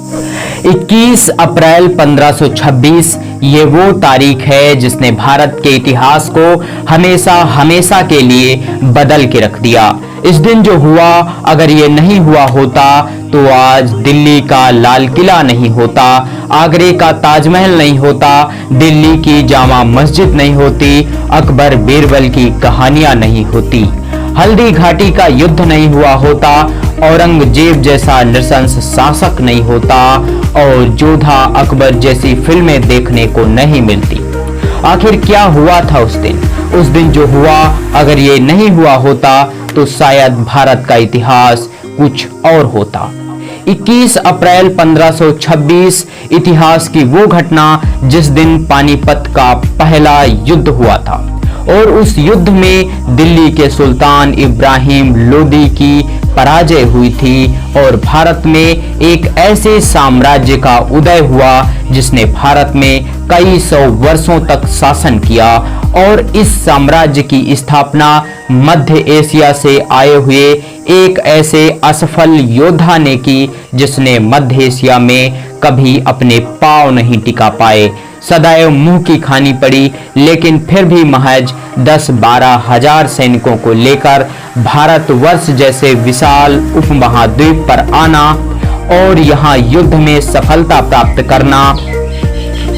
21 अप्रैल 1526 ये वो तारीख है जिसने भारत के इतिहास को हमेशा हमेशा के लिए बदल के रख दिया। इस दिन जो हुआ, अगर ये नहीं हुआ होता तो आज दिल्ली का लाल किला नहीं होता, आगरे का ताजमहल नहीं होता, दिल्ली की जामा मस्जिद नहीं होती, अकबर बीरबल की कहानियां नहीं होती, हल्दी घाटी का युद्ध नहीं हुआ होता, औरंगजेब जैसा नृशंस शासक नहीं होता और जोधा अकबर जैसी फिल्में देखने को नहीं मिलती। आखिर क्या हुआ था उस दिन? उस दिन जो हुआ, अगर ये नहीं हुआ होता तो शायद भारत का इतिहास कुछ और होता। 21 अप्रैल 1526 इतिहास की वो घटना जिस दिन पानीपत का पहला युद्ध हुआ था और उस युद्ध में दिल्ली के सुल्तान इब्राहिम लोदी की पराजय हुई थी और भारत में एक ऐसे साम्राज्य का उदय हुआ जिसने भारत में कई सौ वर्षों तक शासन किया और इस साम्राज्य की स्थापना मध्य एशिया से आए हुए एक ऐसे असफल योद्धा ने की जिसने मध्य एशिया में कभी अपने पांव नहीं टिका पाए। सदैव मुंह की खानी पड़ी, लेकिन फिर भी महज 10-12 हजार सैनिकों को लेकर भारतवर्ष जैसे विशाल उपमहाद्वीप पर आना और यहाँ युद्ध में सफलता प्राप्त करना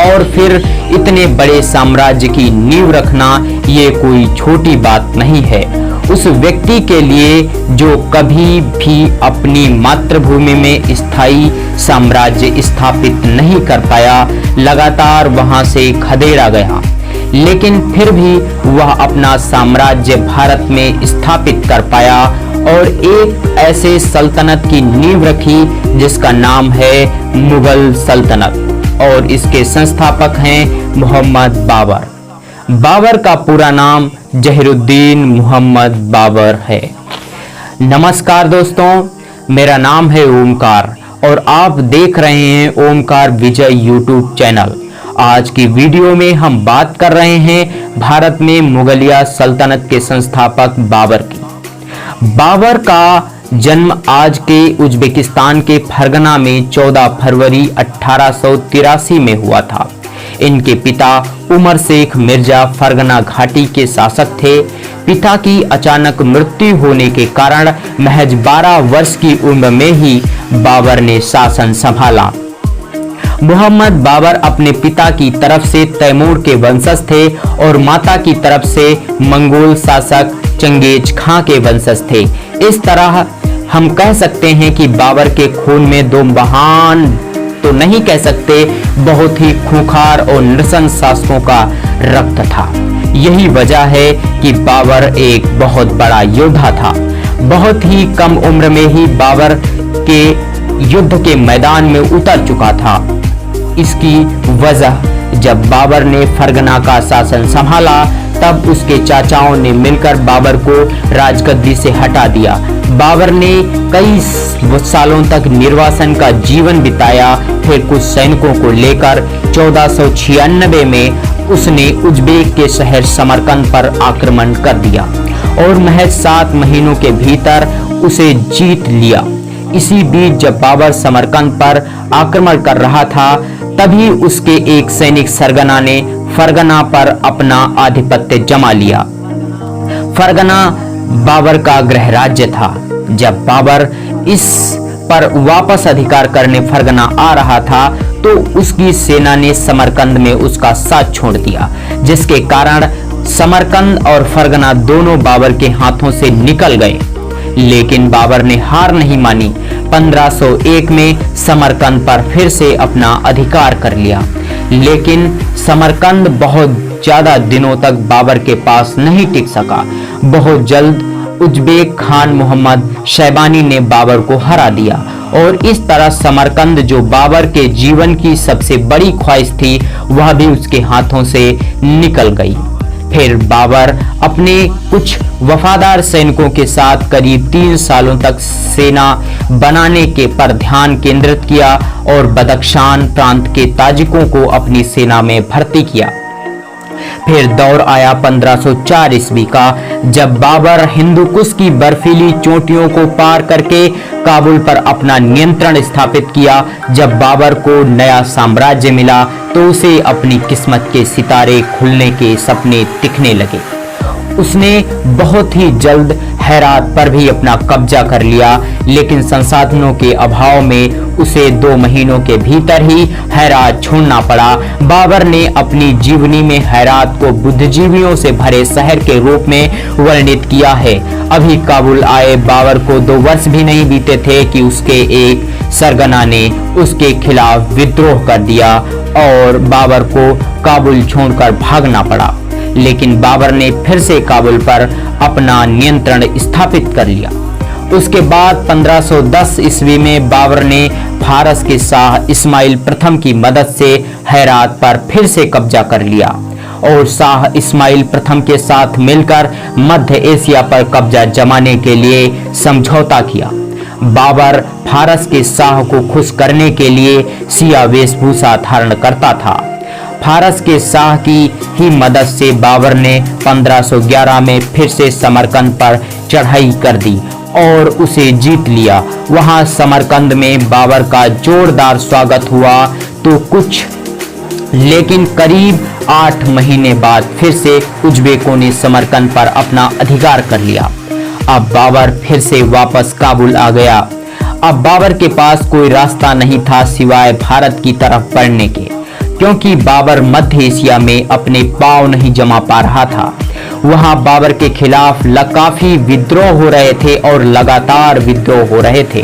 और फिर इतने बड़े साम्राज्य की नींव रखना, ये कोई छोटी बात नहीं है उस व्यक्ति के लिए जो कभी भी अपनी मातृभूमि में स्थायी साम्राज्य स्थापित नहीं कर पाया, लगातार वहां से खदेड़ा गया, लेकिन फिर भी वह अपना साम्राज्य भारत में स्थापित कर पाया और एक ऐसे सल्तनत की नींव रखी जिसका नाम है मुगल सल्तनत और इसके संस्थापक हैं मोहम्मद बाबर। बाबर का पूरा नाम जहीरुद्दीन मोहम्मद बाबर है। नमस्कार दोस्तों, मेरा नाम है ओमकार और आप देख रहे हैं ओमकार विजय यूट्यूब चैनल। आज की वीडियो में हम बात कर रहे हैं भारत में मुगलिया सल्तनत के संस्थापक बाबर की। बाबर का जन्म आज के उज्बेकिस्तान के फरगना में 14 फरवरी 1883 में हुआ था। इनके पिता उमर शेख मिर्जा फरगना घाटी के शासक थे। पिता की अचानक मृत्यु होने के कारण महज 12 वर्ष की उम्र में ही बाबर ने शासन संभाला। मोहम्मद बाबर अपने पिता की तरफ से तैमूर के वंशज थे और माता की तरफ से मंगोल शासक चंगेज खां के वंशज थे। इस तरह हम कह सकते हैं कि बाबर के खून में दो महान तो नहीं कह सकते, बहुत ही खूंखार और नृशंस शासकों का रक्त था। यही वजह है कि बाबर एक बहुत बड़ा योद्धा था। बहुत ही कम उम्र में ही बाबर के युद्ध के मैदान में उतर चुका था। इसकी वजह, जब बाबर ने फरगना का शासन संभाला तब उसके चाचाओं ने मिलकर बाबर को राजगद्दी से हटा दिया। बाबर ने कई सालों तक निर्वासन का जीवन बिताया। फिर कुछ सैनिकों को लेकर 1496 में उसने उज्बेक के शहर समरकंद पर आक्रमण कर दिया और महज 7 महीनों के भीतर उसे जीत लिया। इसी बीच जब बाबर समरकंद पर आक्रमण कर रहा था, तभी उसके एक सैनिक सरगना ने फरगना पर अपना आधिपत्य जमा लिया। फरगना बाबर का गृह राज्य था। जब बाबर इस पर वापस अधिकार करने फरगना आ रहा था तो उसकी सेना ने समरकंद में उसका साथ छोड़ दिया, जिसके कारण समरकंद और फरगना दोनों बाबर के हाथों से निकल गए। लेकिन बाबर ने हार नहीं मानी। 1501 में समरकंद पर फिर से अपना अधिकार कर लिया, लेकिन समरकंद बहुत ज्यादा दिनों तक बाबर के पास नहीं टिक सका। बहुत जल्द उज्बेक खान मोहम्मद शैबानी ने बाबर को हरा दिया और इस तरह समरकंद, जो बाबर के जीवन की सबसे बड़ी ख्वाहिश थी, वह भी उसके हाथों से निकल गई। फिर बाबर अपने कुछ वफादार सैनिकों के साथ करीब 3 सालों तक सेना बनाने के पर ध्यान केंद्रित किया और बदख्शान प्रांत के ताजिकों को अपनी सेना में भर्ती किया। फिर दौर आया 1504 ईस्वी का, जब बाबर हिंदू कुश की बर्फीली चोटियों को पार करके काबुल पर अपना नियंत्रण स्थापित किया। जब बाबर को नया साम्राज्य मिला तो उसे अपनी किस्मत के सितारे खुलने के सपने दिखने लगे। उसने बहुत ही जल्द हेरात पर भी अपना कब्जा कर लिया, लेकिन संसाधनों के अभाव में उसे 2 महीनों के भीतर ही हेरात छोड़ना पड़ा। बाबर ने अपनी जीवनी में हेरात को बुद्धिजीवियों से भरे शहर के रूप में वर्णित किया है। अभी काबुल आए बाबर को 2 वर्ष भी नहीं बीते थे कि उसके एक सरगना ने उसके खिलाफ विद्रोह कर दिया और बाबर को काबुल छोड़कर भागना पड़ा। लेकिन बाबर ने फिर से काबुल पर अपना नियंत्रण स्थापित कर लिया। उसके बाद 1510 ईस्वी में बाबर ने फारस के शाह इस्माइल प्रथम की मदद से हेरात पर फिर से कब्जा कर लिया और शाह इस्माइल प्रथम के साथ मिलकर मध्य एशिया पर कब्जा जमाने के लिए समझौता किया। बाबर फारस के शाह को खुश करने के लिए सिया वेशभूषा धारण करता था। फारस के शाह की ही मदद से बाबर ने 1511 में फिर से समरकंद पर चढ़ाई कर दी और उसे जीत लिया। वहां समरकंद में बाबर का जोरदार स्वागत हुआ तो कुछ, लेकिन करीब 8 महीने बाद फिर से उज़्बेकों ने समरकंद पर अपना अधिकार कर लिया। अब बाबर फिर से वापस काबुल आ गया। अब बाबर के पास कोई रास्ता नहीं था सिवाय भारत की तरफ बढ़ने के, क्योंकि बाबर मध्य एशिया में अपने पांव नहीं जमा पा रहा था। वहां बाबर के खिलाफ काफी विद्रोह हो रहे थे और लगातार विद्रोह हो रहे थे,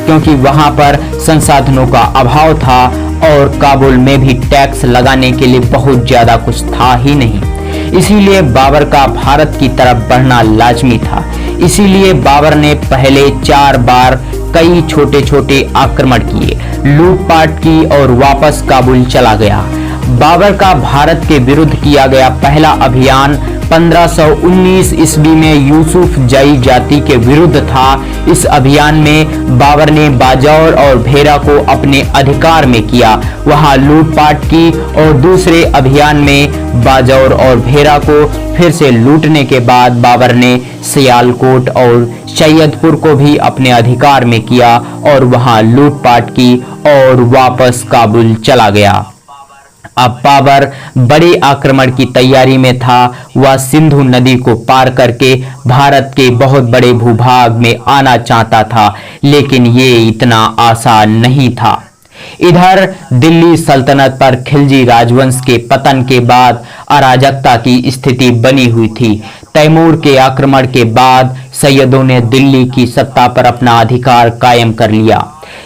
क्योंकि वहां पर संसाधनों का अभाव था और काबुल में भी टैक्स लगाने के लिए बहुत ज्यादा कुछ था ही नहीं। इसीलिए बाबर का भारत की तरफ बढ़ना लाजमी था। इसीलिए बाबर ने पहले 4 बार कई छोटे छोटे आक्रमण किए, लूटपाट की और वापस काबुल चला गया। बाबर का भारत के विरुद्ध किया गया पहला अभियान 1519 ईस्वी में यूसुफ जई जाति के विरुद्ध था। इस अभियान में बाबर ने बाजौर और भेरा को अपने अधिकार में किया, वहां लूटपाट की, और दूसरे अभियान में बाजौर और भेरा को फिर से लूटने के बाद बाबर ने सियालकोट और सैयदपुर को भी अपने अधिकार में किया और वहां लूटपाट की और वापस काबुल चला गया। अब बाबर बड़े आक्रमण की तैयारी में था। वह सिंधु नदी को पार करके भारत के बहुत बड़े भूभाग में आना चाहता था, लेकिन ये इतना आसान नहीं था। इधर दिल्ली सल्तनत पर खिलजी राजवंश के पतन के बाद अराजकता की स्थिति बनी हुई थी। तैमूर के आक्रमण के बाद सैयदों ने दिल्ली की सत्ता पर अपना अधिकार कायम कर लिया।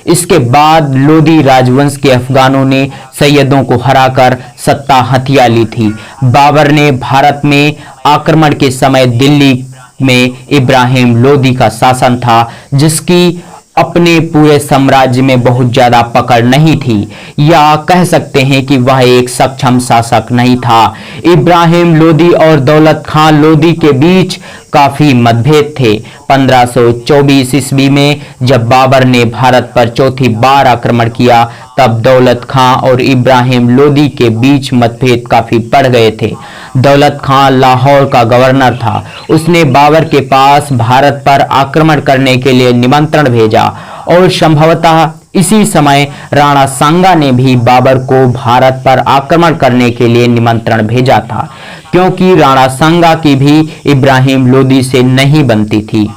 इसके बाद लोदी राजवंश के अफगानों ने सैयदों को हराकर सत्ता हथिया ली थी। बाबर ने भारत में आक्रमण के समय दिल्ली में इब्राहिम लोदी का शासन था, जिसकी अपने पूरे साम्राज्य में बहुत ज्यादा पकड़ नहीं थी, या कह सकते हैं कि वह एक सक्षम शासक नहीं था। इब्राहिम लोदी और दौलत खान लोदी के बीच काफी मतभेद थे। 1524 ईस्वी में जब बाबर ने भारत पर चौथी बार आक्रमण किया, तब दौलत खान और इब्राहिम लोदी के बीच मतभेद काफी बढ़ गए थे। दौलत खान लाहौर का गवर्नर था। उसने बाबर के पास भारत पर आक्रमण करने के लिए निमंत्रण भेजा और संभवतः इसी समय राणा सांगा ने भी बाबर को भारत पर आक्रमण करने के लिए निमंत्रण भेजा था, क्योंकि राणा सांगा की भी इब्राहिम लोदी से नहीं बनती थी।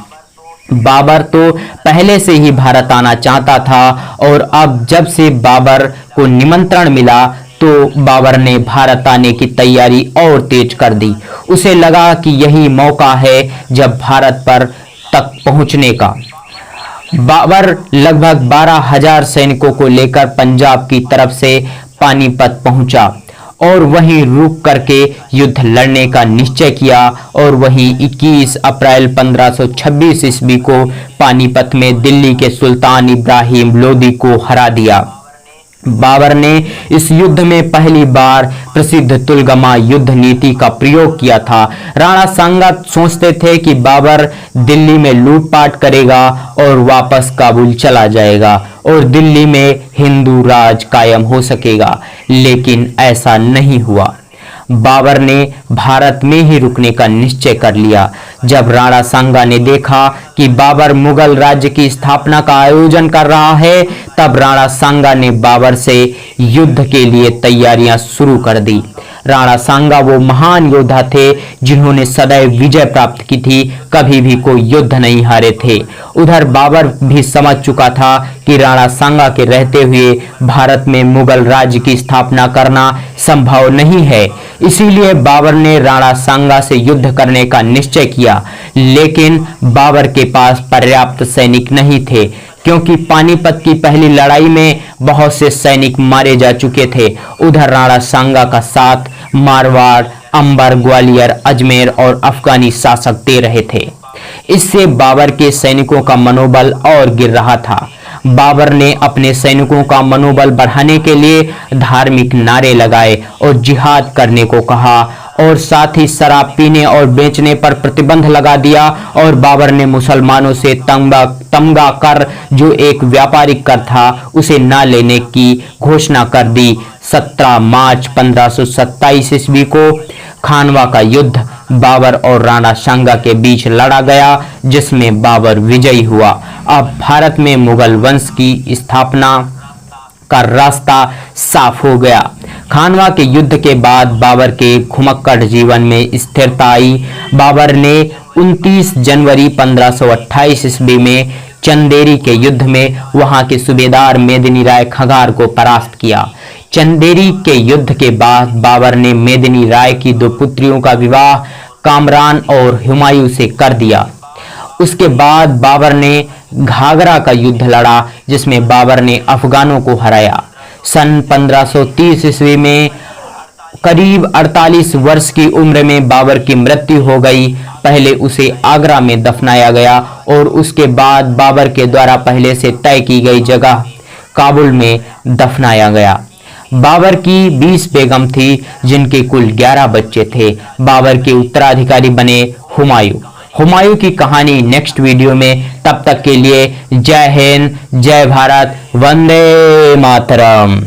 बाबर तो पहले से ही भारत आना चाहता था और अब जब से बाबर को निमंत्रण मिला तो बाबर ने भारत आने की तैयारी और तेज कर दी। उसे लगा कि यही मौका है जब भारत पर तक पहुंचने का। बाबर लगभग 12,000 सैनिकों को लेकर पंजाब की तरफ से पानीपत पहुंचा और वहीं रुक करके युद्ध लड़ने का निश्चय किया और वहीं 21 अप्रैल 1526 ईस्वी को पानीपत में दिल्ली के सुल्तान इब्राहिम लोदी को हरा दिया। बाबर ने इस युद्ध में पहली बार प्रसिद्ध तुलगमा युद्ध नीति का प्रयोग किया था। राणा सांगा सोचते थे कि बाबर दिल्ली में लूटपाट करेगा और वापस काबुल चला जाएगा और दिल्ली में हिंदू राज कायम हो सकेगा, लेकिन ऐसा नहीं हुआ। बाबर ने भारत में ही रुकने का निश्चय कर लिया। जब राणा सांगा ने देखा कि बाबर मुगल राज्य की स्थापना का आयोजन कर रहा है, तब राणा सांगा ने बाबर से युद्ध के लिए तैयारियां शुरू कर दी। राणा सांगा वो महान योद्धा थे जिन्होंने सदैव विजय प्राप्त की थी, कभी भी कोई युद्ध नहीं हारे थे। उधर बाबर भी समझ चुका था कि राणा सांगा के रहते हुए भारत में मुगल राज्य की स्थापना करना संभव नहीं है। इसीलिए बाबर ने राणा सांगा से युद्ध करने का निश्चय किया, लेकिन बाबर के पास पर्याप्त सैनिक नहीं थे, क्योंकि पानीपत की पहली लड़ाई में बहुत से सैनिक मारे जा चुके थे। उधर राणा सांगा का साथ मारवाड़, अंबर, ग्वालियर, अजमेर और अफगानी शासक दे रहे थे। इससे बाबर के सैनिकों का मनोबल और गिर रहा था। बाबर ने अपने सैनिकों का मनोबल बढ़ाने के लिए धार्मिक नारे लगाए और जिहाद करने को कहा, और साथ ही शराब पीने और बेचने पर प्रतिबंध लगा दिया। और बाबर ने मुसलमानों से तमगा कर, जो एक व्यापारिक कर था, उसे न लेने की घोषणा कर दी। 17 मार्च 1527 ईस्वी को खानवा का युद्ध बाबर और राणा सांगा के बीच लड़ा गया, जिसमें बाबर विजयी हुआ। अब भारत में मुगल वंश की स्थापना का रास्ता साफ हो गया। खानवा के युद्ध के बाद बाबर के घुमक्कड़ जीवन में स्थिरता आई। बाबर ने 29 जनवरी 1528 ईस्वी में चंदेरी के युद्ध में वहां के सूबेदार मेदिनी राय खंगार को परास्त किया। चंदेरी के युद्ध के बाद बाबर ने मेदिनी राय की 2 पुत्रियों का विवाह कामरान और हुमायूं से कर दिया। उसके बाद बाबर ने घाघरा का युद्ध लड़ा, जिसमें बाबर ने अफगानों को हराया। सन 1530 ईस्वी में करीब 48 वर्ष की उम्र में बाबर की मृत्यु हो गई। पहले उसे आगरा में दफनाया गया और उसके बाद बाबर के द्वारा पहले से तय की गई जगह काबुल में दफनाया गया। बाबर की 20 बेगम थी, जिनके कुल 11 बच्चे थे। बाबर के उत्तराधिकारी बने हुमायूं। हुमायूं की कहानी नेक्स्ट वीडियो में। तब तक के लिए जय हिंद, जय भारत, वंदे मातरम।